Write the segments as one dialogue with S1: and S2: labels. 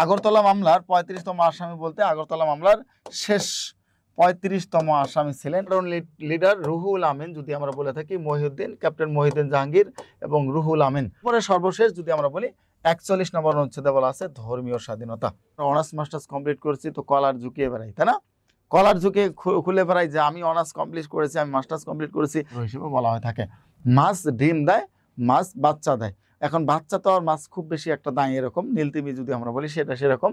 S1: আগরতলা মামলার 35তম আসামি বলতে আগরতলা মামলার শেষ 35তম আসামি ছিলেন লিডার রুহুল আমিন, যদি আমরা বলে থাকি মহিউদ্দিন, ক্যাপ্টেন মহিউদ্দিন জাহাঙ্গীর এবং রুহুল আমিন। পরে সর্বশেষ যদি আমরা বলি 41 নম্বর অনুচ্ছেদে বলা আছে ধর্মীয় স্বাধীনতা। অনার্স মাস্টার্স কমপ্লিট করেছি তো কলার ঝুঁকিয়ে বেড়াই, তাই না? কলার ঝুঁকে খুলে বেড়াই যে আমি অনার্স কমপ্লিট করেছি, আমি মাস্টার্স কমপ্লিট করেছি হিসেবে বলা হয়ে থাকে। মাছ ডিম দেয়, মাছ বাচ্চা দেয়। এখন বাচ্চা তো আর মাছ খুব বেশি একটা দায়, এরকম নীলতিমি যদি আমরা বলি সেটা সেরকম।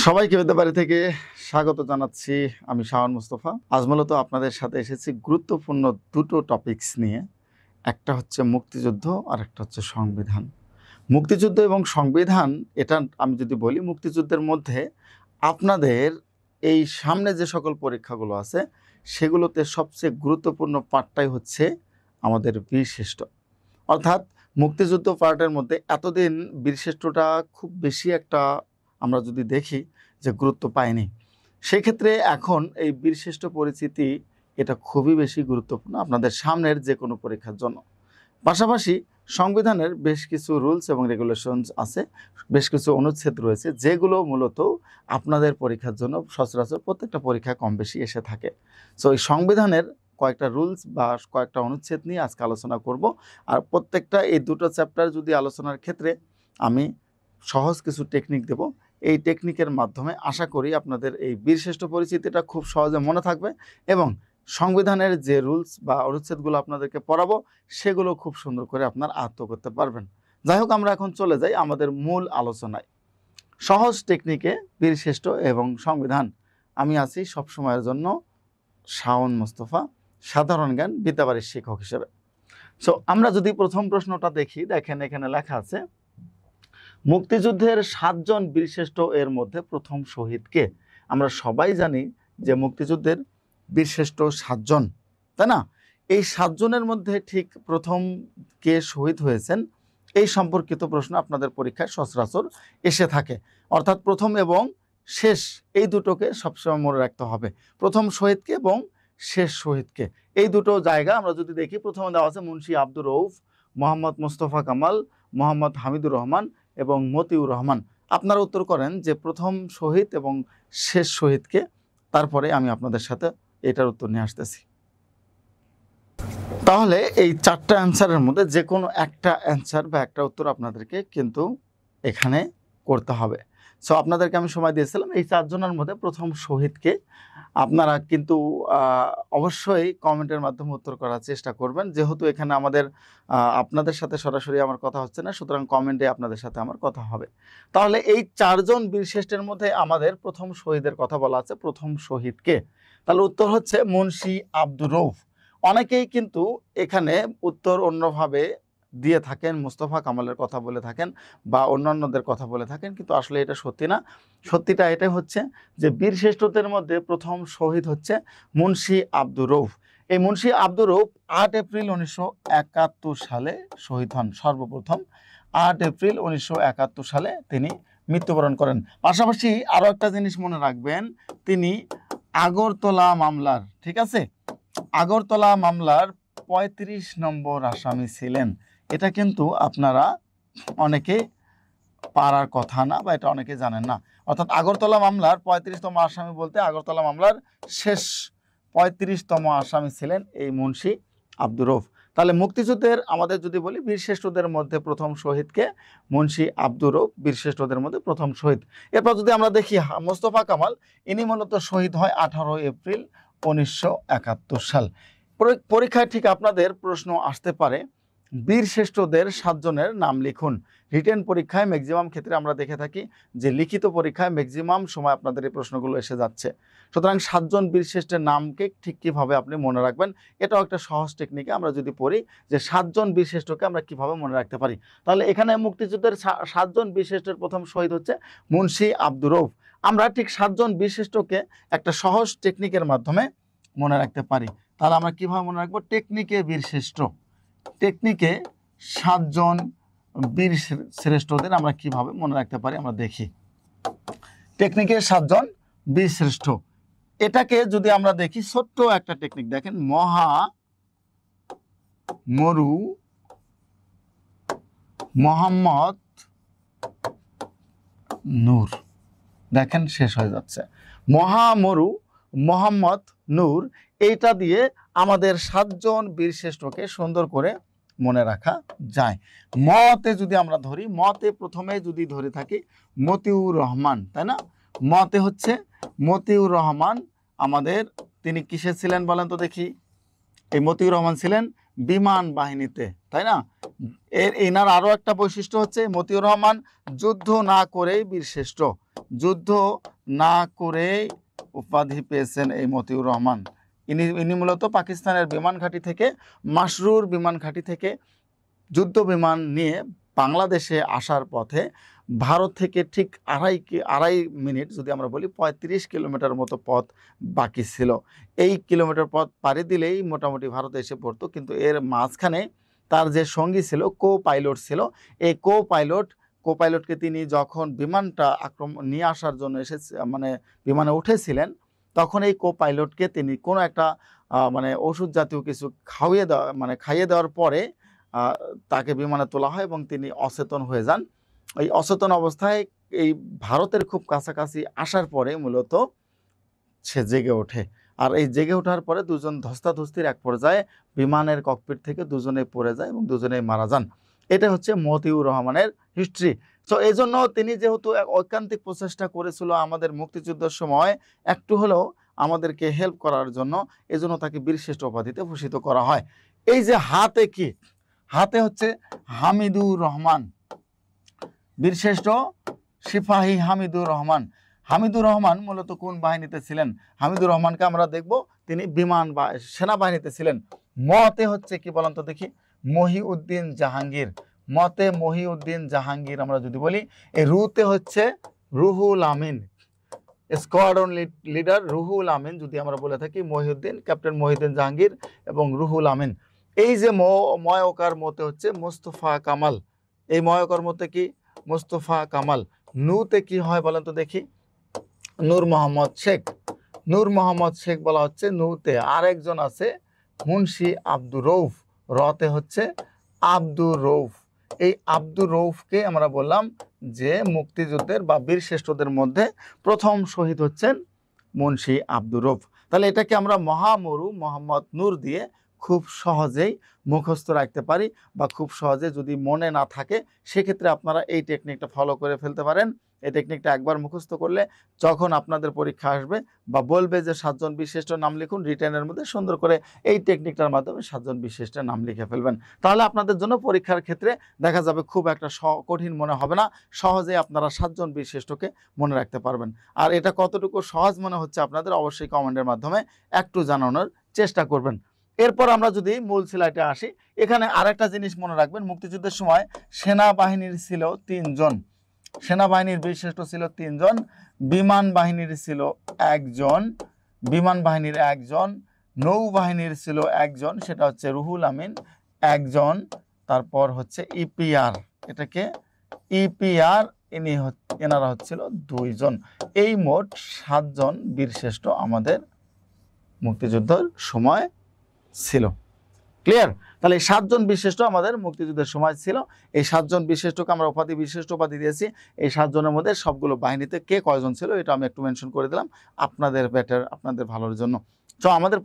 S1: সবাইকে বেদে বাড়ি থেকে স্বাগত জানাচ্ছি। আমি শাওন মুস্তফা। আজ মূলত আপনাদের সাথে এসেছি গুরুত্বপূর্ণ দুটো টপিকস নিয়ে। একটা হচ্ছে মুক্তিযুদ্ধ আর একটা হচ্ছে সংবিধান। মুক্তিযুদ্ধ এবং সংবিধান, এটা আমি যদি বলি, মুক্তিযুদ্ধের মধ্যে আপনাদের এই সামনে যে সকল পরীক্ষাগুলো আছে সেগুলোতে সবচেয়ে গুরুত্বপূর্ণ পার্টটাই হচ্ছে আমাদের বীরশ্রেষ্ঠ। অর্থাৎ মুক্তিযুদ্ধ পার্টের মধ্যে এতদিন বীরশ্রেষ্ঠটা খুব বেশি একটা আমরা যদি দেখি যে গুরুত্ব পায়নি, সেক্ষেত্রে এখন এই বীরশ্রেষ্ঠ পরিচিতি এটা খুবই বেশি গুরুত্বপূর্ণ আপনাদের সামনের যে কোনো পরীক্ষার জন্য। পাশাপাশি সংবিধানের বেশ কিছু রুলস এবং রেগুলেশনস আছে, বেশ কিছু অনুচ্ছেদ রয়েছে যেগুলো মূলত আপনাদের পরীক্ষার জন্য সচরাচর প্রত্যেকটা পরীক্ষা কম বেশি এসে থাকে। সো এই সংবিধানের কয়েকটা রুলস বা কয়েকটা অনুচ্ছেদ নিয়ে আজকে আলোচনা করব। আর প্রত্যেকটা এই দুটো চ্যাপ্টার যদি আলোচনার ক্ষেত্রে আমি সহজ কিছু টেকনিক দেব, এই টেকনিকের মাধ্যমে আশা করি আপনাদের এই বীরশ্রেষ্ঠ পরিচিতিটা খুব সহজে মনে থাকবে এবং সংবিধানের যে রুলস বা অনুচ্ছেদগুলো আপনাদেরকে পড়াবো সেগুলো খুব সুন্দর করে আপনার আয়ত্ত করতে পারবেন। যাই হোক, আমরা এখন চলে যাই আমাদের মূল আলোচনায়। সহজ টেকনিকে বীরশ্রেষ্ঠ এবং সংবিধান। আমি আছি সবসময়ের জন্য শাওন মুস্তফা, সাধারণ জ্ঞান বিদ্যাবাড়ির শিক্ষক হিসেবে। সো আমরা যদি প্রথম প্রশ্নটা দেখি, দেখেন এখানে লেখা আছে মুক্তিযুদ্ধের 7 জন বীরশ্রেষ্ঠ এর মধ্যে প্রথম শহীদ কে? আমরা সবাই জানি যে মুক্তিযুদ্ধের বীরশ্রেষ্ঠ 7 জন, তাই না? এই 7 জনের মধ্যে ঠিক প্রথম কে শহীদ হয়েছেন এই সম্পর্কিত প্রশ্ন আপনাদের পরীক্ষায় সচরাচর এসে থাকে। অর্থাৎ প্রথম এবং শেষ এই দুটোকে সবসময় মনে রাখতে হবে, প্রথম শহীদকে এবং শেষ শহীদকে। এই দুটো জায়গা আমরা যদি দেখি, প্রথমে দেওয়া আছে মুন্সি আব্দুর রউফ, মোহাম্মদ মোস্তফা কামাল, মোহাম্মদ হামিদুর রহমান এবং মতিউর রহমান। আপনারা উত্তর করেন যে প্রথম শহীদ এবং শেষ শহীদকে, তারপরে আমি আপনাদের সাথে এটার উত্তর নিয়ে আসতেছি। তাহলে এই 4টা অ্যান্সারের মধ্যে যে কোনো একটা অ্যান্সার বা একটা উত্তর আপনাদেরকে কিন্তু এখানে করতে হবে। সো আপনাদেরকে আমি সময় দিয়েছিলাম এই 4 জনের মধ্যে প্রথম শহীদকে। আপনারা কিন্তু অবশ্যই কমেন্টের মাধ্যমে উত্তর করার চেষ্টা করবেন, যেহেতু এখানে আমাদের আপনাদের সাথে সরাসরি আমার কথা হচ্ছে না, সুতরাং কমেন্টে আপনাদের সাথে আমার কথা হবে। তাহলে এই 4 জন বীরশ্রেষ্ঠের মধ্যে আমাদের প্রথম শহীদের কথা বলা আছে, প্রথম শহীদকে। তাহলে উত্তর হচ্ছে মুন্সি আব্দুর রউফ। অনেকেই কিন্তু এখানে উত্তর অন্যভাবে দিয়ে থাকেন, মুস্তফা কামালের কথা বলে থাকেন বা অন্যান্যদের কথা বলে থাকেন, কিন্তু আসলে এটা সত্যি না। সত্যিটা এটাই হচ্ছে যে বীরশ্রেষ্ঠদের মধ্যে প্রথম শহীদ হচ্ছে মুন্সি আব্দুর রউফ। এই মুন্সি আব্দুর রউফ 8 এপ্রিল 1971 সালে শহীদ হন। সর্বপ্রথম 8 এপ্রিল 1971 সালে তিনি মৃত্যুবরণ করেন। পাশাপাশি আরও একটা জিনিস মনে রাখবেন, তিনি আগরতলা মামলার, ঠিক আছে, আগরতলা মামলার 35 নম্বর আসামি ছিলেন। এটা কিন্তু আপনারা অনেকে পারার কথা না, বা এটা অনেকে জানেন না। অর্থাৎ আগরতলা মামলার 35তম আসামি বলতে আগরতলা মামলার শেষ 35তম আসামি ছিলেন এই মুন্সি আব্দুর রউফ। তাহলে মুক্তিযুদ্ধের আমাদের যদি বলি বীরশ্রেষ্ঠদের মধ্যে প্রথম শহীদকে, মুন্সি আব্দুর রউফ বীরশ্রেষ্ঠদের মধ্যে প্রথম শহীদ। এরপর যদি আমরা দেখি মোস্তফা কামাল, ইনি মূলত শহীদ হয় 18 এপ্রিল 1971 সাল। পরীক্ষায় ঠিক আপনাদের প্রশ্ন আসতে পারে বীরশ্রেষ্ঠদের 7 জনের নাম লিখুন। রিটেন পরীক্ষায় ম্যাক্সিমাম ক্ষেত্রে আমরা দেখে থাকি যে লিখিত পরীক্ষায় ম্যাক্সিমাম সময় আপনাদের এই প্রশ্নগুলো এসে যাচ্ছে। সুতরাং 7 জন বীরশ্রেষ্ঠের নামকে ঠিক কীভাবে আপনি মনে রাখবেন, এটাও একটা সহজ টেকনিকে আমরা যদি পড়ি যে 7 জন বীরশ্রেষ্ঠকে আমরা কিভাবে মনে রাখতে পারি। তাহলে এখানে মুক্তিযুদ্ধের 7 জন বীরশ্রেষ্ঠের প্রথম শহীদ হচ্ছে মুন্সি আব্দুর রউফ। আমরা ঠিক 7 জন বীরশ্রেষ্ঠকে একটা সহজ টেকনিকের মাধ্যমে মনে রাখতে পারি। তাহলে আমরা কিভাবে মনে রাখবো? টেকনিকে বীরশ্রেষ্ঠ, টেকনিকে 7 জন বীরশ্রেষ্ঠদের আমরা কিভাবে মনে রাখতে পারি আমরা দেখি। টেকনিকে 7 জন বীরশ্রেষ্ঠ, এটাকে যদি আমরা দেখি ছোট্ট একটা টেকনিক, দেখেন মরু মোহাম্মদ নূর। দেখেন শেষ হয়ে যাচ্ছে। মহামরু মোহাম্মদ নূর, এইটা দিয়ে আমাদের 7 জন বীরশ্রেষ্ঠকে সুন্দর করে মনে রাখা যায়। মতে যদি আমরা ধরি, মতে প্রথমে যদি ধরে থাকি মতিউর রহমান, তাই না? মতে হচ্ছে মতিউর রহমান আমাদের, তিনি কিসে ছিলেন বলেন তো দেখি? এই মতিউর রহমান ছিলেন বিমান বাহিনীতে, তাই না? এনার আরো একটা বৈশিষ্ট্য হচ্ছে মতিউর রহমান যুদ্ধ না করেই বীরশ্রেষ্ঠ, যুদ্ধ না করেই উপাধি পেয়েছেন এই মতিউর রহমান। ইনি মূলত পাকিস্তানের বিমান ঘাঁটি থেকে, মাসরুর বিমান ঘাঁটি থেকে যুদ্ধ বিমান নিয়ে বাংলাদেশে আসার পথে ভারত থেকে ঠিক আড়াই মিনিট যদি আমরা বলি 35 কিলোমিটার মতো পথ বাকি ছিল। এই কিলোমিটার পথ পাড়ি দিলেই মোটামুটি ভারতে এসে পড়তো, কিন্তু এর মাঝখানে তার যে সঙ্গী ছিল, কো পাইলট ছিল, এই কো পাইলটকে তিনি যখন বিমানটা নিয়ে আসার জন্য মানে বিমানে উঠেছিলেন, তখন এই কো পাইলটকে তিনি কোনো একটা মানে ওষুধ জাতীয় কিছু খাইয়ে দেওয়ার পরে তাকে বিমানে তোলা হয় এবং তিনি অচেতন হয়ে যান। এই অচেতন অবস্থায় এই ভারতের খুব কাছাকাছি আসার পরে মূলত সে জেগে ওঠে। আর এই জেগে ওঠার পরে দুজন ধস্তাধস্তির এক পর্যায়ে বিমানের ককপিট থেকে দুজনে পড়ে যায় এবং দুজনেই মারা যান। এটা হচ্ছে মতিউর রহমানের হিস্ট্রি। তো এই জন্য তিনি যেহেতু এক ঐকান্তিক প্রচেষ্টা করেছিল আমাদের মুক্তিযুদ্ধের সময় একটু হলেও আমাদেরকে হেল্প করার জন্য, এজন্য তাকে বীরশ্রেষ্ঠ উপাধিতে ভূষিত করা হয়। এই যে হাতে কি, হাতে হচ্ছে হামিদুর রহমান, বীরশ্রেষ্ঠ সিপাহী হামিদুর রহমান। হামিদুর রহমান মূলত কোন বাহিনীতে ছিলেন? হামিদুর রহমানকে আমরা দেখব তিনি সেনাবাহিনীতে ছিলেন। মতে হচ্ছে কি বলেন তো দেখি? মহিউদ্দিন জাহাঙ্গীর। মতে মহিউদ্দিন জাহাঙ্গীর আমরা যদি বলি, এই রুতে হচ্ছে রুহুল আমিন, স্কোয়াড্রন লিডার রুহুল আমিন যদি আমরা বলে থাকি, মহিউদ্দিন, ক্যাপ্টেন মহিউদ্দিন জাহাঙ্গীর এবং রুহুল আমিন। এই যে ময়কার মতে হচ্ছে মোস্তফা কামাল। এই ময়কার মতে কি? মোস্তফা কামাল। নুতে কি হয় বলেন তো দেখি? নূর মোহাম্মদ শেখ। নূর মোহাম্মদ শেখ বলা হচ্ছে নুতে। আরেকজন আছে মুন্সি আব্দুর রৌফ। রতে হচ্ছে আব্দুর রৌফ। এই আব্দুর রৌফকে আমরা বললাম যে মুক্তিযুদ্ধের বা বীরশ্রেষ্ঠদের মধ্যে প্রথম শহীদ হচ্ছেন মুন্সি আব্দুর রৌফ। তাহলে এটাকে আমরা মহামরু মোহাম্মদ নূর দিয়ে খুব সহজেই মুখস্থ রাখতে পারি, বা খুব সহজে যদি মনে না থাকে সেক্ষেত্রে আপনারা এই টেকনিকটা ফলো করে ফেলতে পারেন। এই টেকনিকটা একবার মুখস্থ করলে যখন আপনাদের পরীক্ষা আসবে বা বলবে যে 7 জন বীরশ্রেষ্ঠ নাম লিখুন, রিটেনের মধ্যে সুন্দর করে এই টেকনিকটার মাধ্যমে 7 জন বীরশ্রেষ্ঠের নাম লিখে ফেলবেন। তাহলে আপনাদের জন্য পরীক্ষার ক্ষেত্রে দেখা যাবে খুব একটা কঠিন মনে হবে না, সহজেই আপনারা 7 জন বীরশ্রেষ্ঠকে মনে রাখতে পারবেন। আর এটা কতটুকু সহজ মনে হচ্ছে আপনাদের অবশ্যই কমেন্টের মাধ্যমে একটু জানানোর চেষ্টা করবেন। এরপর আমরা যদি মূল স্লাইডে আসি, এখানে আরেকটা জিনিস মনে রাখবেন, মুক্তিযুদ্ধের সময় সেনাবাহিনীর ছিল 3 জন, সেনাবাহিনীর বীরশ্রেষ্ঠ ছিল 3 জন, বিমান বাহিনীর ছিল 1 জন, নৌবাহিনীর ছিল 1 জন, সেটা হচ্ছে রুহুল আমিন 1 জন, তারপর হচ্ছে ইপিআর, এটাকে ইপিআর, এনারা হচ্ছিল 2 জন। এই মোট 7 জন বীরশ্রেষ্ঠ আমাদের মুক্তিযুদ্ধের সময় ছিল। ক্লিয়ার? তাহলে এই 7 জন বীরশ্রেষ্ঠ আমাদের মুক্তিযুদ্ধের সময় ছিল। এই 7 জন বীরশ্রেষ্ঠকে আমরা বীরশ্রেষ্ঠ উপাধি দিয়েছি। এই 7 জনের মধ্যে সবগুলো বাহিনীতে কে কয়জন ছিল এটা আমি একটু মেনশন করে দিলাম আপনাদের ভালোর জন্য। তো আমাদের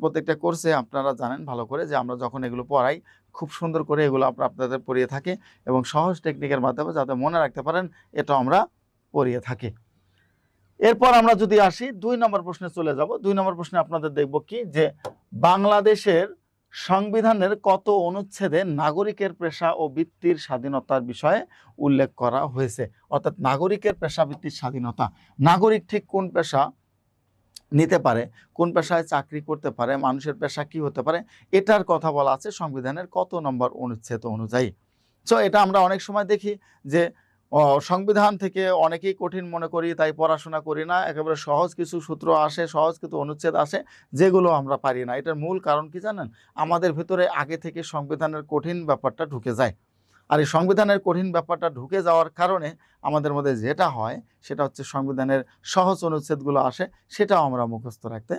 S1: প্রত্যেকটা কোর্সে আপনারা জানেন ভালো করে যে আমরা যখন এগুলো পড়াই খুব সুন্দর করে এগুলো আপনাদের পড়িয়ে থাকি এবং সহজ টেকনিকের মাধ্যমে যাতে মনে রাখতে পারেন এটা আমরা পড়িয়ে থাকি। এরপর আমরা যদি আসি 2 নম্বর প্রশ্নে চলে যাব। 2 নম্বর প্রশ্নে আপনাদের দেখব কি, যে বাংলাদেশের সংবিধানের কত অনুচ্ছেদে নাগরিকের পেশা ও বৃত্তির স্বাধীনতার বিষয়ে উল্লেখ করা হয়েছে? অর্থাৎ নাগরিকের পেশা বৃত্তির স্বাধীনতা, নাগরিক ঠিক কোন পেশা নিতে পারে, কোন পেশায় চাকরি করতে পারে, মানুষের পেশা কি হতে পারে, এটার কথা বলা আছে সংবিধানের কত নম্বর অনুচ্ছেদ অনুযায়ী। সো এটা আমরা অনেক সময় দেখি যে সংবিধান থেকে অনেকেই কঠিন মনে করি, তাই পড়াশোনা করি না, একেবারে সহজ কিছু সূত্র আসে, সহজ কিছু অনুচ্ছেদ আসে যেগুলো আমরা পারি না। এটার মূল কারণ কি জানেন? আমাদের ভিতরে আগে থেকে সংবিধানের কঠিন ব্যাপারটা ঢুকে যায়। আর এই সংবিধানের কঠিন ব্যাপারটা ঢুকে যাওয়ার কারণে আমাদের মধ্যে যেটা হয় সেটা হচ্ছে সংবিধানের সহজ অনুচ্ছেদগুলো আসে, সেটাও আমরা মুখস্থ রাখতে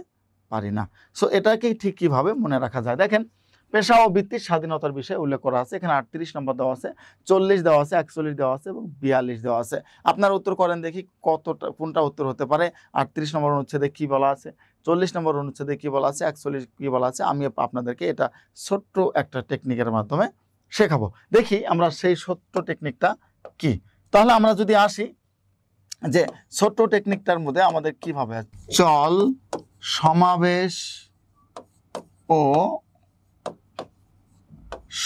S1: পারি না। সো এটাকেই ঠিক কীভাবে মনে রাখা যায় দেখেন, পেশা ও বৃত্তির স্বাধীনতার বিষয়ে উল্লেখ করা আছে। এখানে 38 নম্বর দেওয়া আছে, 40 দেওয়া আছে, 41 দেওয়া আছে এবং 42 দেওয়া আছে। আপনারা উত্তর করেন দেখি কতটা, কোনটা উত্তর হতে পারে। 38 নম্বর অনুচ্ছেদে কি বলা আছে, 40 নম্বর অনুচ্ছেদে কি বলা আছে, 41 কি বলা আছে। আমি আপনাদেরকে এটা ছোট্ট একটা টেকনিকের মাধ্যমে শেখাবো। দেখি আমরা সেই ছোট্ট টেকনিকটা কি। তাহলে আমরা যদি আসি যে ছোট্ট টেকনিকটার মধ্যে আমাদের কিভাবে চল, সমাবেশ ও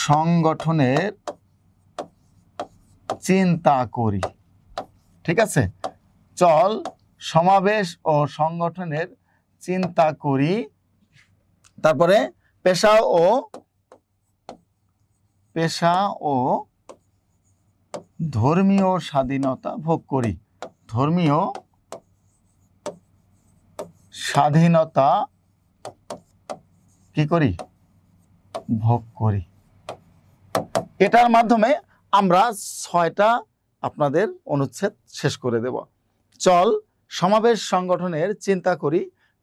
S1: সংগঠনের চিন্তা করি। ঠিক আছে, চল, সমাবেশ ও সংগঠনের চিন্তা করি, তারপরে পেশা ও ধর্মীয় স্বাধীনতা ভোগ করি। ধর্মীয় স্বাধীনতা কি করি, ভোগ করি। এটার মাধ্যমে আমরা 6টা আপনাদের অনুচ্ছেদ শেষ করে দেব। চল, সমাবেশ সংগঠনের চিন্তা করি,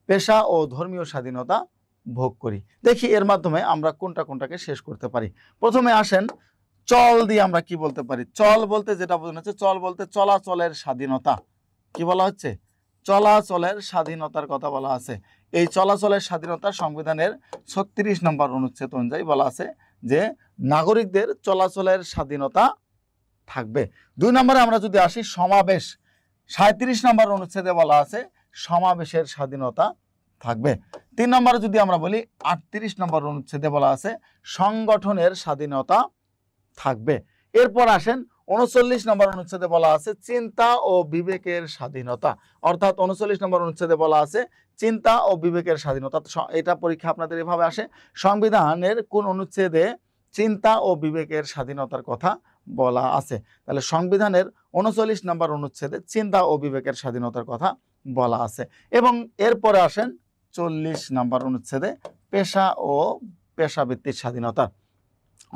S1: পেশা ও ধর্মীয় স্বাধীনতা ভোগ করি। দেখি এর মাধ্যমে আমরা কোনটা কোনটাকে শেষ করতে পারি। প্রথমে আসেন, চল দিয়ে আমরা কি বলতে পারি। চল বলতে যেটা বোঝানো হচ্ছে, চল বলতে চলাচলের স্বাধীনতা। কি বলা হচ্ছে, চলাচলের স্বাধীনতার কথা বলা আছে। এই চলাচলের স্বাধীনতা সংবিধানের 36 নম্বর অনুচ্ছেদ অনুযায়ী বলা আছে যে নাগরিকদের চলাচলের স্বাধীনতা থাকবে। 2 নম্বরে আমরা যদি আসি, সমাবেশ, 37 নম্বর অনুচ্ছেদে বলা আছে সমাবেশের স্বাধীনতা থাকবে। 3 নম্বরে যদি আমরা বলি, 38 নম্বর অনুচ্ছেদে বলা আছে সংগঠনের স্বাধীনতা থাকবে। এরপর আসেন 39 নম্বর অনুচ্ছেদে বলা আছে চিন্তা ও বিবেকের স্বাধীনতা। অর্থাৎ 39 নম্বর অনুচ্ছেদে বলা আছে চিন্তা ও বিবেকের স্বাধীনতা। এটা পরীক্ষা আপনাদের এভাবে আসে, সংবিধানের কোন অনুচ্ছেদে চিন্তা ও বিবেকের স্বাধীনতার কথা বলা আছে। তাহলে সংবিধানের 39 নম্বর অনুচ্ছেদে চিন্তা ও বিবেকের স্বাধীনতার কথা বলা আছে। এবং এরপরে আসেন 40 নম্বর অনুচ্ছেদে পেশা ও পেশাবৃত্তির স্বাধীনতা।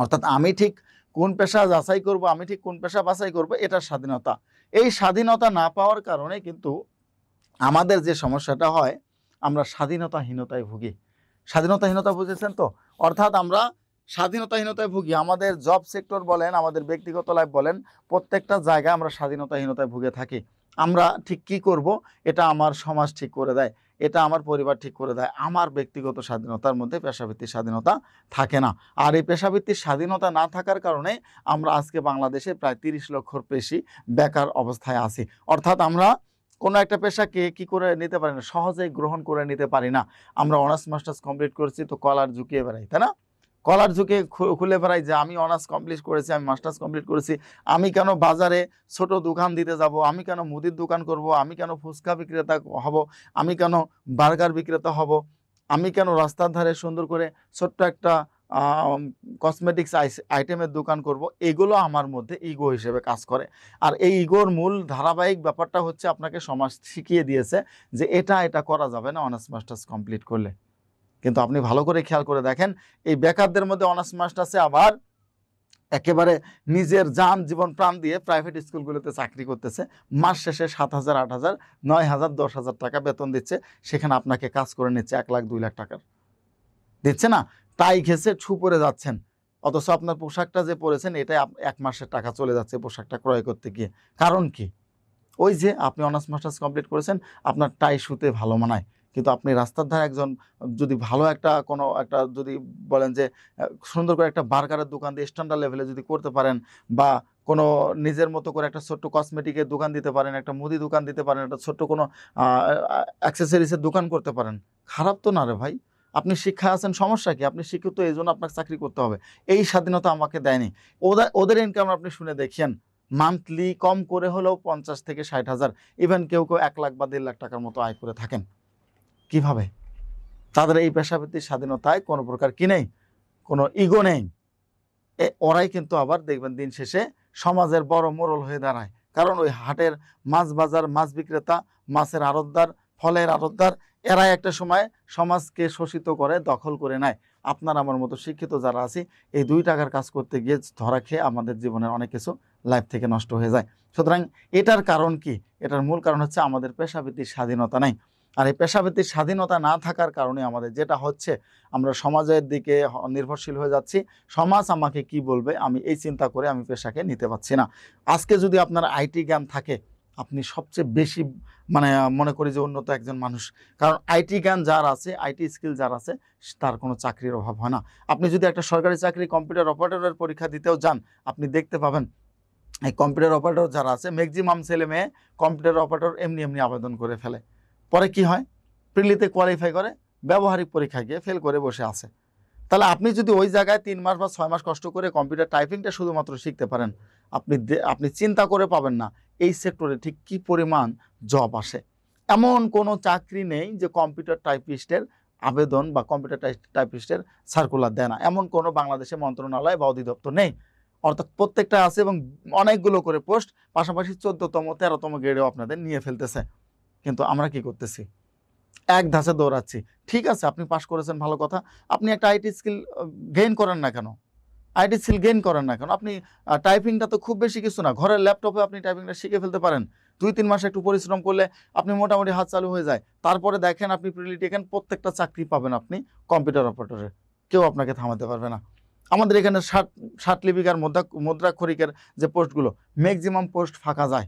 S1: অর্থাৎ আমি ঠিক কোন পেশা যাচাই করব, আমি ঠিক কোন পেশা বাছাই করব, এটার স্বাধীনতা। এই স্বাধীনতা না পাওয়ার কারণে কিন্তু আমাদের যে সমস্যাটা হয়, আমরা স্বাধীনতাহীনতায় ভুগি। স্বাধীনতাহীনতা বুঝেছেন তো? অর্থাৎ আমরা স্বাধীনতাহীনতায় ভুগি। আমাদের জব সেক্টর বলেন, আমাদের ব্যক্তিগত লাইফ বলেন, প্রত্যেকটা জায়গায় আমরা স্বাধীনতাহীনতায় ভুগে থাকি। আমরা ঠিক কি করব, এটা আমার সমাজ ঠিক করে দেয়, এটা আমার পরিবার ঠিক করে দেয়। আমার ব্যক্তিগত স্বাধীনতার মধ্যে পেশাভিত্তিক স্বাধীনতা থাকে না। আর এই পেশাভিত্তিক স্বাধীনতা না থাকার কারণে আমরা আজকে বাংলাদেশে প্রায় 30 লক্ষর বেশি বেকার অবস্থায় আছি। অর্থাৎ আমরা কোনো একটা পেশাকে কি করে নিতে পারি না, সহজেই গ্রহণ করে নিতে পারি না। আমরা অনার্স মাস্টার্স কমপ্লিট করেছি তো কলার ঝুঁকিয়ে বেড়াই, তাই না? কলার ঝুঁকে খুলে বেড়াই যে আমি অনার্স কমপ্লিট করেছি, আমি মাস্টার্স কমপ্লিট করেছি, আমি কেন বাজারে ছোট দোকান দিতে যাব, আমি কেন মুদির দোকান করব, আমি কেন ফুচকা বিক্রেতা হব, আমি কেন বার্গার বিক্রেতা হব, আমি কেন রাস্তার ধারে সুন্দর করে ছোট্ট একটা কসমেটিক্স আইটেমের দোকান করব। এগুলো আমার মধ্যে ইগো হিসেবে কাজ করে। আর এই ইগোর মূল ধারাবাহিক ব্যাপারটা হচ্ছে আপনাকে সমাজ শিখিয়ে দিয়েছে যে এটা করা যাবে না অনার্স মাস্টার্স কমপ্লিট করলে। কিন্তু আপনি ভালো করে খেয়াল করে দেখেন, এই বেকারদের মধ্যে অনার্স মাস্টার্সে আবার একেবারে নিজের যান জীবন প্রাণ দিয়ে প্রাইভেট স্কুলগুলোতে চাকরি করতেছে, মাস শেষে 7,000, 8,000, 9,000, 10,000 টাকা বেতন দিচ্ছে। সেখানে আপনাকে কাজ করে নিচ্ছে 1 লাখ 2 লাখ টাকার, দিচ্ছে না? টাই ঘেসে ছু পরে যাচ্ছেন, অথচ আপনার পোশাকটা যে পরেছেন এটাই 1 মাসের টাকা চলে যাচ্ছে পোশাকটা ক্রয় করতে গিয়ে। কারণ কি? ওই যে আপনি অনার্স মাস্টার্স কমপ্লিট করেছেন, আপনার টাই শুতে ভালো মানায়, কিন্তু আপনি রাস্তার ধারে একজন যদি ভালো একটা কোনো একটা যদি বলেন যে সুন্দর করে একটা বার্গারের দোকান দিয়ে স্ট্যান্ডার্ড লেভেলে যদি করতে পারেন, বা কোনো নিজের মতো করে একটা ছোট্ট কসমেটিকের দোকান দিতে পারেন, একটা মুদি দোকান দিতে পারেন, একটা ছোট্ট কোনো অ্যাক্সেসরিজের দোকান করতে পারেন, খারাপ তো না রে ভাই। আপনি শিক্ষায় আছেন, সমস্যা কি? আপনি শিক্ষিত, এই জন্য আপনাকে চাকরি করতে হবে। এই স্বাধীনতা আমাকে দেয়নি। ওদের ইনকাম আপনি শুনে দেখেন, মান্থলি কম করে হলেও 50 থেকে 60,000, ইভেন কেউ 1 লাখ বা 1.5 লাখ টাকার মতো আয় করে থাকেন। কিভাবে? তাদের এই পেশাভিত্তিক স্বাধীনতায় কোনো প্রকার কি নেই, কোনো ইগো নেই। ওরাই কিন্তু আবার দেখবেন দিন শেষে সমাজের বড় মোড়ল হয়ে দাঁড়ায়। কারণ ওই হাটের মাছ বাজার, মাছ বিক্রেতা, মাছের আড়তদার, ফলের আড়তদার, এরাই একটা সময় সমাজকে শোষিত করে, দখল করে নেয়। আপনার আমার মতো শিক্ষিত যারা আছি, এই 2 টাকার কাজ করতে গিয়ে ধরা খেয়ে আমাদের জীবনের অনেক কিছু লাইফ থেকে নষ্ট হয়ে যায়। সুতরাং এটার কারণ কি? এটার মূল কারণ হচ্ছে আমাদের পেশাভিত্তিক স্বাধীনতা নাই। আর এই পেশাভিত্তিক স্বাধীনতা না থাকার কারণে আমাদের যেটা হচ্ছে, আমরা সমাজের দিকে নির্ভরশীল হয়ে যাচ্ছি। সমাজ আমাকে কি বলবে, আমি এই চিন্তা করে আমি পেশাকে নিতে পারছি না। আজকে যদি আপনার আইটি জ্ঞান থাকে, আপনি সবচেয়ে বেশি মানে মনে করি যে উন্নত একজন মানুষ। কারণ আইটি জ্ঞান যার আছে, আইটি স্কিল যার আছে, তার কোনো চাকরির অভাব হয় না। আপনি যদি একটা সরকারি চাকরি কম্পিউটার অপারেটরের পরীক্ষা দিতেও যান, আপনি দেখতে পাবেন এই কম্পিউটার অপারেটর যারা আছে, ম্যাক্সিমাম ছেলে মেয়ে কম্পিউটার অপারেটর এমনি এমনি আবেদন করে ফেলে। পরে কি হয়, প্রিলিতে কোয়ালিফাই করে, ব্যবহারিক পরীক্ষায় গিয়ে ফেল করে বসে আছে। তাহলে আপনি যদি ওই জায়গায় 3 মাস বা 6 মাস কষ্ট করে কম্পিউটার টাইপিংটা শুধুমাত্র শিখতে পারেন, আপনি চিন্তা করে পাবেন না এই সেক্টরে ঠিক কি পরিমাণ জব আসে। এমন কোনো চাকরি নেই যে কম্পিউটার টাইপিস্টের আবেদন বা কম্পিউটার টাইপিস্টের সার্কুলার দেয় না, এমন কোনো বাংলাদেশে মন্ত্রণালয় বা অধিদপ্তর নেই। অর্থাৎ প্রত্যেকটা আছে এবং অনেকগুলো করে পোস্ট, পাশাপাশি 14তম 13তম গ্রেডেও আপনাদের নিয়ে ফেলতেছে। কিন্তু আমরা কি করতেছি, এক ধাঁচে দৌড়াচ্ছি। ঠিক আছে, আপনি পাস করেছেন, ভালো কথা। আপনি একটা আইটি স্কিল গেইন করেন না কেন? আইটি স্কিল গেইন করেন না কেন? আপনি টাইপিংটা তো খুব বেশি কিছু না, ঘরের ল্যাপটপে আপনি টাইপিংটা শিখে ফেলতে পারেন। 2-3 মাস একটু পরিশ্রম করলে আপনি মোটামুটি হাত চালু হয়ে যায়। তারপরে দেখেন আপনি প্রিলি টেকেন, প্রত্যেকটা চাকরি পাবেন আপনি কম্পিউটার অপারেটরের, কেউ আপনাকে থামাতে পারবে না। আমাদের এখানে ষাটলিপিকার মুদ্রাক্ষরিকের যে পোস্টগুলো, ম্যাক্সিমাম পোস্ট ফাঁকা যায়,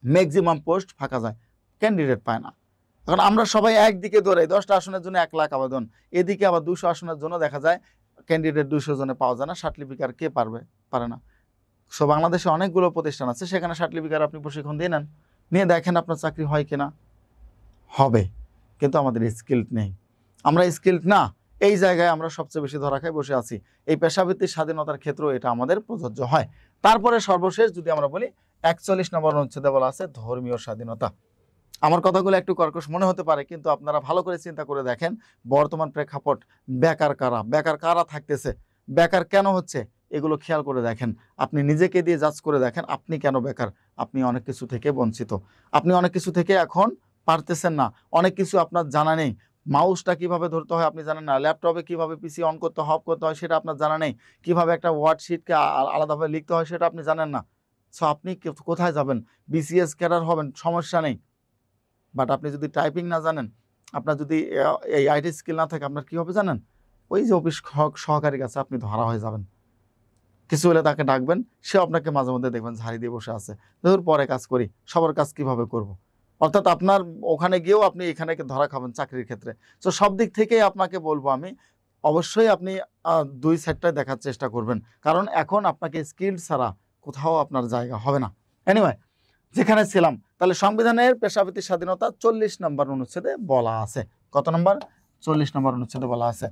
S1: ম্যাক্সিমাম পোস্ট ফাঁকা যায়, ক্যান্ডিডেট পায় না। এখন আমরা সবাই একদিকে দৌড়াই, 10টা আসনের জন্য 1 লাখ আবেদন, এদিকে আবার 200 আসনের জন্য দেখা যায় ক্যান্ডিডেট 200 জনে পাওয়া যায় না। ষাটলিপিকার কে পারে না। সো বাংলাদেশে অনেকগুলো প্রতিষ্ঠান আছে, সেখানে ষাটলিপিকার আপনি প্রশিক্ষণ দিয়ে নেন, নিয়ে দেখেন আপনার চাকরি হয় কিনা। হবে, কিন্তু আমাদের স্কিল নেই, আমরা স্কিল্ড না। এই জায়গায় আমরা সবচেয়ে বেশি ধরা খাই বসে আছি। এই পেশাভিত্তিক স্বাধীনতার ক্ষেত্রে এটা আমাদের প্রযোজ্য হয়। তারপরে সর্বশেষ যদি আমরা বলি, 41 নম্বর অনুচ্ছেদে বলা আছে ধর্মীয় স্বাধীনতা। আমার কথাগুলো একটু কর্কশ মনে হতে পারে, কিন্তু আপনারা ভালো করে চিন্তা করে দেখেন বর্তমান প্রেক্ষাপট, বেকার কারা থাকতেছে, বেকার কেন হচ্ছে, এগুলো খেয়াল করে দেখেন। আপনি নিজেকে দিয়ে জাজ করে দেখেন আপনি কেন বেকার। আপনি অনেক কিছু থেকে বঞ্চিত, আপনি অনেক কিছু থেকে এখন পারতেছেন না, অনেক কিছু আপনার জানা নেই। মাউসটা কিভাবে ধরতে হয় আপনি জানেন না, ল্যাপটপে কিভাবে পিসি অন করতে অফ করতে হয় সেটা আপনার জানা নেই, কিভাবে একটা ওয়ার্ডশিটকে আলাদাভাবে লিখতে হয় সেটা আপনি জানেন না। সো আপনি কোথায় যাবেন? বিসিএস ক্যাডার হবেন, সমস্যা নেই। বাট আপনি যদি টাইপিং না জানেন, আপনার যদি এই আইটি স্কিল না থাকে, আপনার কি হবে জানেন? ওই যে অফিস সহকারী কাছে আপনি ধরা হয়ে যাবেন। কিছু হলে তাকে ডাকবেন, সে আপনাকে মাঝে মধ্যে দেখবেন ঝাড়ি দিয়ে বসে আছে, ধর পরে কাজ করি, সবার কাজ কিভাবে করব। অর্থাৎ আপনার ওখানে গিয়েও আপনি এখানে ধরা খাবেন চাকরির ক্ষেত্রে। তো সব দিক থেকেই আপনাকে বলবো আমি, অবশ্যই আপনি 2 সাইডটাই দেখার চেষ্টা করবেন, কারণ এখন আপনাকে স্কিল ছাড়া কোথাও আপনার জায়গা হবে না। এনিওয়ে, যেখানে ছিলাম, তাহলে সংবিধানের পেশাভিত্তিক স্বাধীনতা 40 নম্বর অনুচ্ছেদে বলা আছে। কত নম্বর? 40 নম্বর অনুচ্ছেদে বলা আছে।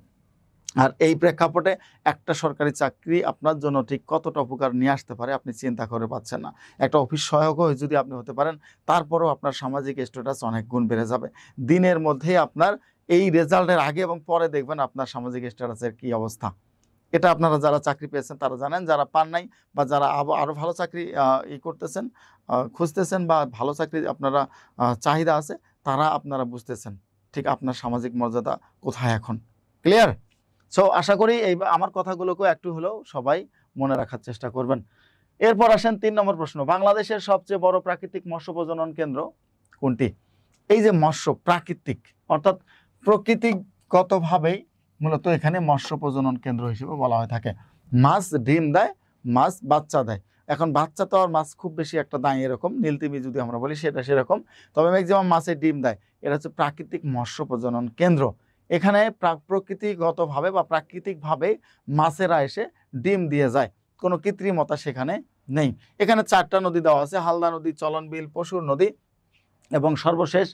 S1: আর এই প্রেক্ষাপটে একটা সরকারি চাকরি আপনার জন্য ঠিক কতটা উপকার নিয়ে আসতে পারে আপনি চিন্তা করে পাচ্ছেন না। একটা অফিস সহায়ক যদি আপনি হতে পারেন, তারপরেও আপনার সামাজিক স্ট্যাটাস অনেক গুণ বেড়ে যাবে। দিনের মধ্যে আপনার এই রেজাল্টের আগে এবং পরে দেখবেন আপনার সামাজিক স্ট্যাটাসের কি অবস্থা। এটা আপনারা যারা চাকরি পেয়েছেন তারা জানেন, যারা পান নাই বা যারা আরও ভালো চাকরি করতেছেন, খুঁজতেছেন, বা ভালো চাকরি আপনারা চাহিদা আছে, তারা আপনারা বুঝতেছেন ঠিক আপনার সামাজিক মর্যাদা কোথায় এখন। ক্লিয়ার? সো আশা করি এই আমার কথাগুলোকেও একটু হলেও সবাই মনে রাখার চেষ্টা করবেন। এরপর আসেন 3 নম্বর প্রশ্ন, বাংলাদেশের সবচেয়ে বড় প্রাকৃতিক মৎস্য প্রজনন কেন্দ্র কোনটি? এই যে মৎস্য প্রাকৃতিক, অর্থাৎ প্রকৃতিগতভাবেই মূলত এখানে মৎস্য প্রজনন কেন্দ্র হিসেবে বলা হয়ে থাকে। মাছ ডিম দেয়, মাছ বাচ্চা দেয়। এখন বাচ্চা তো আর মাছ খুব বেশি একটা দায়, এরকম নীলতিমি যদি আমরা বলি সেটা সেরকম, তবে ম্যাক্সিমাম মাছের ডিম দেয়। এটা হচ্ছে প্রাকৃতিক মৎস্য প্রজনন কেন্দ্র। এখানে প্রকৃতিগতভাবে বা প্রাকৃতিকভাবে মাছেরা এসে ডিম দিয়ে যায়, কোনো কৃত্রিমতা সেখানে নেই। এখানে 4টা নদী দেওয়া আছে, হালদা নদী, চলনবিল, পশুর নদী এবং সর্বশেষ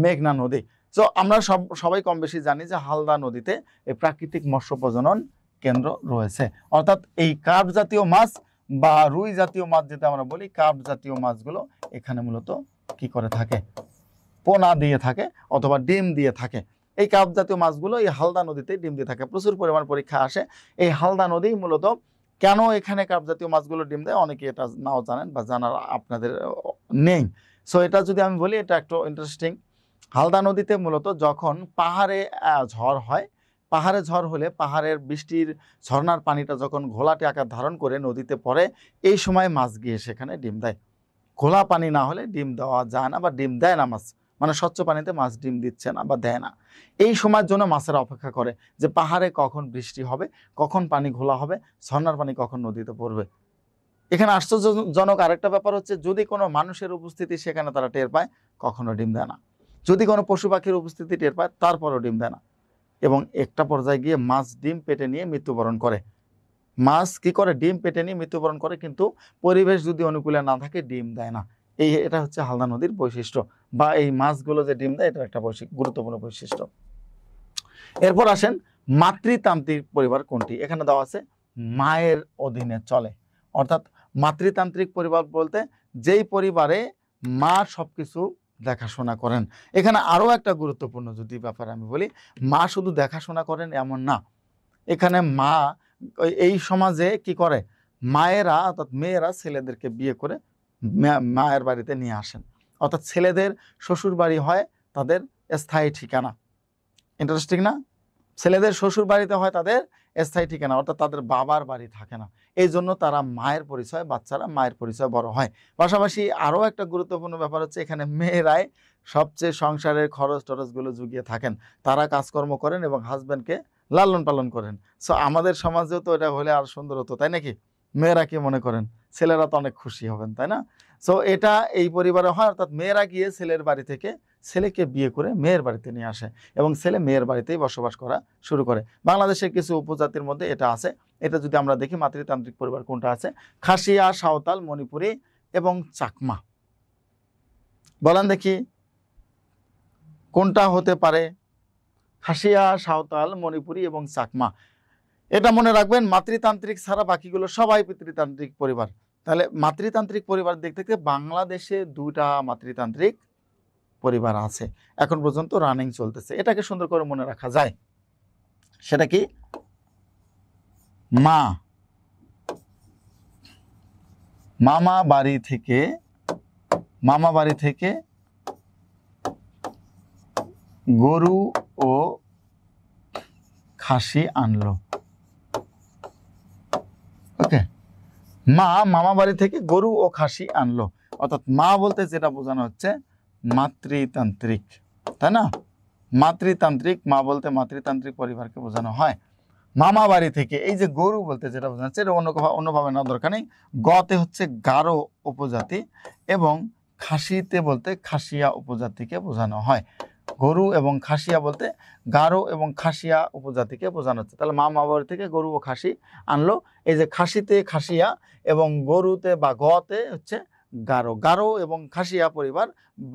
S1: মেঘনা নদী। তো আমরা সবাই কম বেশি জানি যে হালদা নদীতে এই প্রাকৃতিক মৎস্য প্রজনন কেন্দ্র রয়েছে। অর্থাৎ এই কার্প জাতীয় মাছ বা রুই জাতীয় মাছ যেটা আমরা বলি, কার্প জাতীয় মাছগুলো এখানে মূলত কি করে থাকে, পোনা দিয়ে থাকে অথবা ডিম দিয়ে থাকে। এই কার্প জাতীয় মাছগুলো এই হালদা নদীতে ডিম দিয়ে থাকে, প্রচুর পরিমাণ পরীক্ষা আসে। এই হালদা নদী মূলত কেন এখানে কার্প জাতীয় মাছগুলো ডিম দেয়, অনেকে এটা নাও জানেন বা জানার আপনাদের নেই। সো এটা যদি আমি বলি, এটা একটু ইন্টারেস্টিং। হালদা নদীতে মূলত যখন পাহাড়ে ঝড় হয়, পাহাড়ে ঝড় হলে পাহাড়ের বৃষ্টির ঝর্ণার পানিটা যখন ঘোলাটে আকার ধারণ করে নদীতে পড়ে, এই সময় মাছ গিয়ে সেখানে ডিম দেয়। ঘোলা পানি না হলে ডিম দেওয়া যায় না বা ডিম দেয় না মাছ, মানে স্বচ্ছ পানিতে মাছ ডিম দিচ্ছে না বা দেয় না। এই সময়ের জন্য মাছেরা অপেক্ষা করে যে পাহাড়ে কখন বৃষ্টি হবে, কখন পানি ঘোলা হবে, ঝর্ণার পানি কখন নদীতে পড়বে। এখানে আশ্চর্যজনক আরেকটা ব্যাপার হচ্ছে, যদি কোনো মানুষের উপস্থিতি সেখানে তারা টের পায়, কখনো ডিম দেয় না। যদি কোনো পশু পাখির উপস্থিতি টের পায়, তারপরও ডিম দেয় না। এবং একটা পর্যায়ে গিয়ে মাছ ডিম পেটে নিয়ে মৃত্যুবরণ করে। মাছ কি করে? ডিম পেটে নিয়ে মৃত্যুবরণ করে, কিন্তু পরিবেশ যদি অনুকূলে না থাকে ডিম দেয় না। এটা হচ্ছে হালদা নদীর বৈশিষ্ট্য, বা এই মাছগুলো যে ডিম দেয়, এটা একটা গুরুত্বপূর্ণ বৈশিষ্ট্য। এরপর আসেন, মাতৃতান্ত্রিক পরিবার কোনটি? এখানে দেওয়া আছে মায়ের অধীনে চলে। অর্থাৎ মাতৃতান্ত্রিক পরিবার বলতে যেই পরিবারে মা সবকিছু দেখাশোনা করেন। এখানে আরো একটা গুরুত্বপূর্ণ যদি ব্যাপার আমি বলি, মা শুধু দেখাশোনা করেন এমন না। এখানে মা এই সমাজে কি করে, মায়েরা অর্থাৎ মেয়েরা ছেলেদেরকে বিয়ে করে মায়ের বাড়িতে নিয়ে আসেন। অর্থাৎ ছেলেদের শ্বশুর বাড়ি হয় তাদের স্থায়ী ঠিকানা। ইন্টারেস্টিং না? ছেলেদের শ্বশুর বাড়িতে হয় তাদের স্থায়ী ঠিকানা, অর্থাৎ তাদের বাবার বাড়ি থাকে না। এই জন্য তারা মায়ের পরিচয়, বাচ্চারা মায়ের পরিচয় বড় হয়। পাশাপাশি আরও একটা গুরুত্বপূর্ণ ব্যাপার হচ্ছে, এখানে মেয়েরাই সবচেয়ে সংসারের খরচ টরচগুলো জুগিয়ে থাকেন। তারা কাজকর্ম করেন এবং হাজব্যান্ডকে লালন পালন করেন। সো আমাদের সমাজেও তো এটা হলে আর সুন্দর হতো, তাই নাকি? মেয়েরা কি মনে করেন? ছেলেরা তো অনেক খুশি হবেন, তাই না? সো এটা এই পরিবারে হয়, অর্থাৎ মেয়েরা গিয়ে ছেলের বাড়ি থেকে ছেলেকে বিয়ে করে মেয়ের বাড়িতে নিয়ে আসে এবং ছেলে মেয়ের বাড়িতেই বসবাস করা শুরু করে। বাংলাদেশের কিছু উপজাতির মধ্যে এটা আছে। এটা যদি আমরা দেখি, মাতৃতান্ত্রিক পরিবার কোনটা আছে? খাসিয়া, সাঁওতাল, মণিপুরি এবং চাকমা। বলেন দেখি কোনটা হতে পারে? খাসিয়া, সাঁওতাল, মণিপুরি এবং চাকমা। এটা মনে রাখবেন, মাতৃতান্ত্রিক ছাড়া বাকিগুলো সবাই পিতৃতান্ত্রিক পরিবার। তাহলে মাতৃতান্ত্রিক পরিবার দেখতে দেখতে বাংলাদেশে 2টা মাতৃতান্ত্রিক পরিবার আছে, এখন পর্যন্ত রানিং চলতেছে। এটাকে সুন্দর করে মনে রাখা যায়। সেটা কি? মা মামা বাড়ি থেকে গরু ও খাসি আনলো। ওকে, মা মামা বাড়ি থেকে গরু ও খাসি আনলো। অর্থাৎ মা বলতে যেটা বোঝানো হচ্ছে মাতৃতান্ত্রিক, তাই না? মাতৃতান্ত্রিক, মা বলতে মাতৃতান্ত্রিক পরিবারকে বোঝানো হয়। মামা বাড়ি থেকে এই যে গরু বলতে যেটা বোঝানো হচ্ছে, এটা অন্যভাবে না দরকার নেই। গতে হচ্ছে গারো উপজাতি এবং খাসিতে বলতে খাসিয়া উপজাতিকে বোঝানো হয়। গরু এবং খাসিয়া বলতে গারো এবং খাসিয়া উপজাতিকে বোঝানো হচ্ছে। তাহলে মামা বাড়ি থেকে গরু ও খাসি আনলো। এই যে খাসিতে খাসিয়া এবং গরুতে বা গতে হচ্ছে গারো। গারো এবং খাসিয়া পরিবার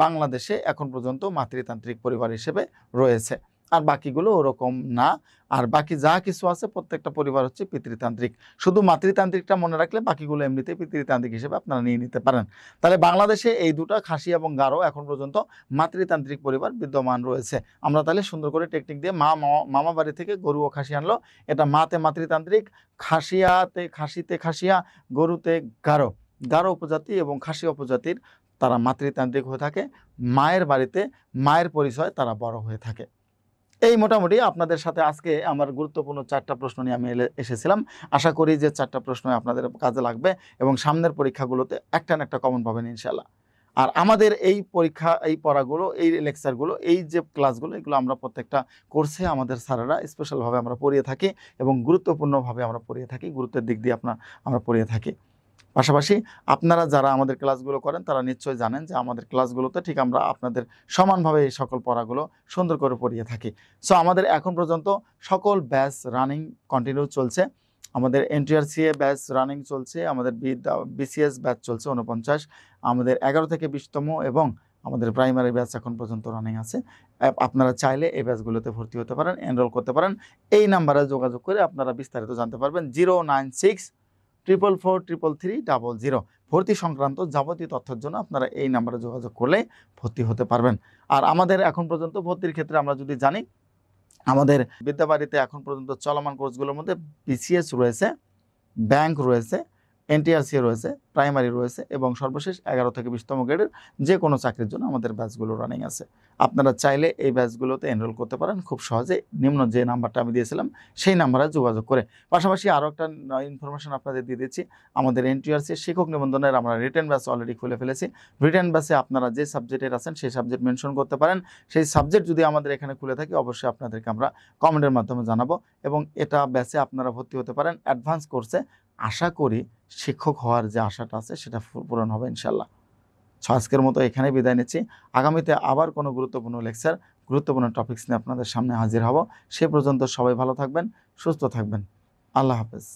S1: বাংলাদেশে এখন পর্যন্ত মাতৃতান্ত্রিক পরিবার হিসেবে রয়েছে। আর বাকিগুলো ওরকম না। আর বাকি যা কিছু আছে প্রত্যেকটা পরিবার হচ্ছে পিতৃতান্ত্রিক। শুধু মাতৃতান্ত্রিকটা মনে রাখলে বাকিগুলো এমনিতেই পিতৃতান্ত্রিক হিসেবে আপনারা নিয়ে নিতে পারেন। তাহলে বাংলাদেশে এই 2টা খাসি এবং গারো এখন পর্যন্ত মাতৃতান্ত্রিক পরিবার বিদ্যমান রয়েছে। আমরা তাহলে সুন্দর করে টেকনিক দিয়ে মামা বাড়ি থেকে গরু ও খাসি আনলো, এটা মাতে মাতৃতান্ত্রিক, খাসিতে খাসিয়া, গরুতে গারো। গারো উপজাতি এবং খাসি উপজাতির তারা মাতৃতান্ত্রিক হয়ে থাকে। মায়ের বাড়িতে মায়ের পরিচয় তারা বড় হয়ে থাকে। এই মোটামুটি আপনাদের সাথে আজকে আমার গুরুত্বপূর্ণ 4টা প্রশ্ন নিয়ে আমি এসেছিলাম। আশা করি যে 4টা প্রশ্ন আপনাদের কাজে লাগবে এবং সামনের পরীক্ষাগুলোতে একটা না একটা কমন পাবেন ইনশাল্লাহ। আর আমাদের এই পরীক্ষা, এই পড়াগুলো, এই লেকচারগুলো, এই যে ক্লাসগুলো, এগুলো আমরা প্রত্যেকটা কোর্সে আমাদের স্যারেরা স্পেশালভাবে আমরা পড়িয়ে থাকি এবং গুরুত্বপূর্ণভাবে আমরা পড়িয়ে থাকি, গুরুত্বের দিক দিয়ে আমরা পড়িয়ে থাকি। পাশাপাশি আপনারা যারা আমাদের ক্লাসগুলো করেন তারা নিশ্চয়ই জানেন যে আমাদের ক্লাসগুলোতে ঠিক আমরা আপনাদের সমানভাবে এই সকল পড়াগুলো সুন্দর করে পড়িয়ে থাকি। সো আমাদের এখন পর্যন্ত সকল ব্যাচ রানিং কন্টিনিউ চলছে। আমাদের এনটিআরসিএ ব্যাচ রানিং চলছে, আমাদের বিসিএস ব্যাচ চলছে 49, আমাদের 11 থেকে 20তম এবং আমাদের প্রাইমারি ব্যাচ এখন পর্যন্ত রানিং আছে। আপনারা চাইলে এই ব্যাচগুলোতে ভর্তি হতে পারেন, এনরোল করতে পারেন। এই নাম্বারে যোগাযোগ করে আপনারা বিস্তারিত জানতে পারবেন। 09644333300। ভর্তি সংক্রান্ত যাবতীয় তথ্যের জন্য আপনারা এই নাম্বারে যোগাযোগ করলে ভর্তি হতে পারবেন। আর আমাদের এখন পর্যন্ত ভর্তির ক্ষেত্রে আমরা যদি জানি, আমাদের বিদ্যাবাড়িতে এখন পর্যন্ত চলমান কোর্সগুলোর মধ্যে বিসিএস রয়েছে, ব্যাংক রয়েছে, এনটিআরসি রয়েছে, প্রাইমারি রয়েছে এবং সর্বশেষ 11 থেকে 20তম গ্রেডের যে কোনো চাকরির জন্য আমাদের ব্যাচগুলো রানিং আছে। আপনারা চাইলে এই ব্যাচগুলোতে এনরোল করতে পারেন খুব সহজে, নিম্ন যে নাম্বারটা আমি দিয়েছিলাম সেই নাম্বারে যোগাযোগ করে। পাশাপাশি আরও একটা ইনফরমেশন আপনাদের দিয়ে দিচ্ছি, আমাদের এনটিআরসি শিক্ষক নিবন্ধনের আমরা রিটেন ব্যাচ অলরেডি খুলে ফেলেছি। রিটেন ব্যাচে আপনারা যে সাবজেক্টের আছেন সেই সাবজেক্ট মেনশন করতে পারেন। সেই সাবজেক্ট যদি আমাদের এখানে খুলে থাকে অবশ্যই আপনাদেরকে আমরা কমেন্টের মাধ্যমে জানাবো এবং এটা ব্যাচে আপনারা ভর্তি হতে পারেন অ্যাডভান্স কোর্সে। আশা করি শিক্ষক হওয়ার যে আশাটা আছে সেটা পূরণ হবে ইনশাল্লাহ। আজকের মতো এখানেই বিদায় নিচ্ছি। আগামীতে আবার কোনো গুরুত্বপূর্ণ লেকচার, গুরুত্বপূর্ণ টপিকস নিয়ে আপনাদের সামনে হাজির হব। সে পর্যন্ত সবাই ভালো থাকবেন, সুস্থ থাকবেন। আল্লাহ হাফেজ।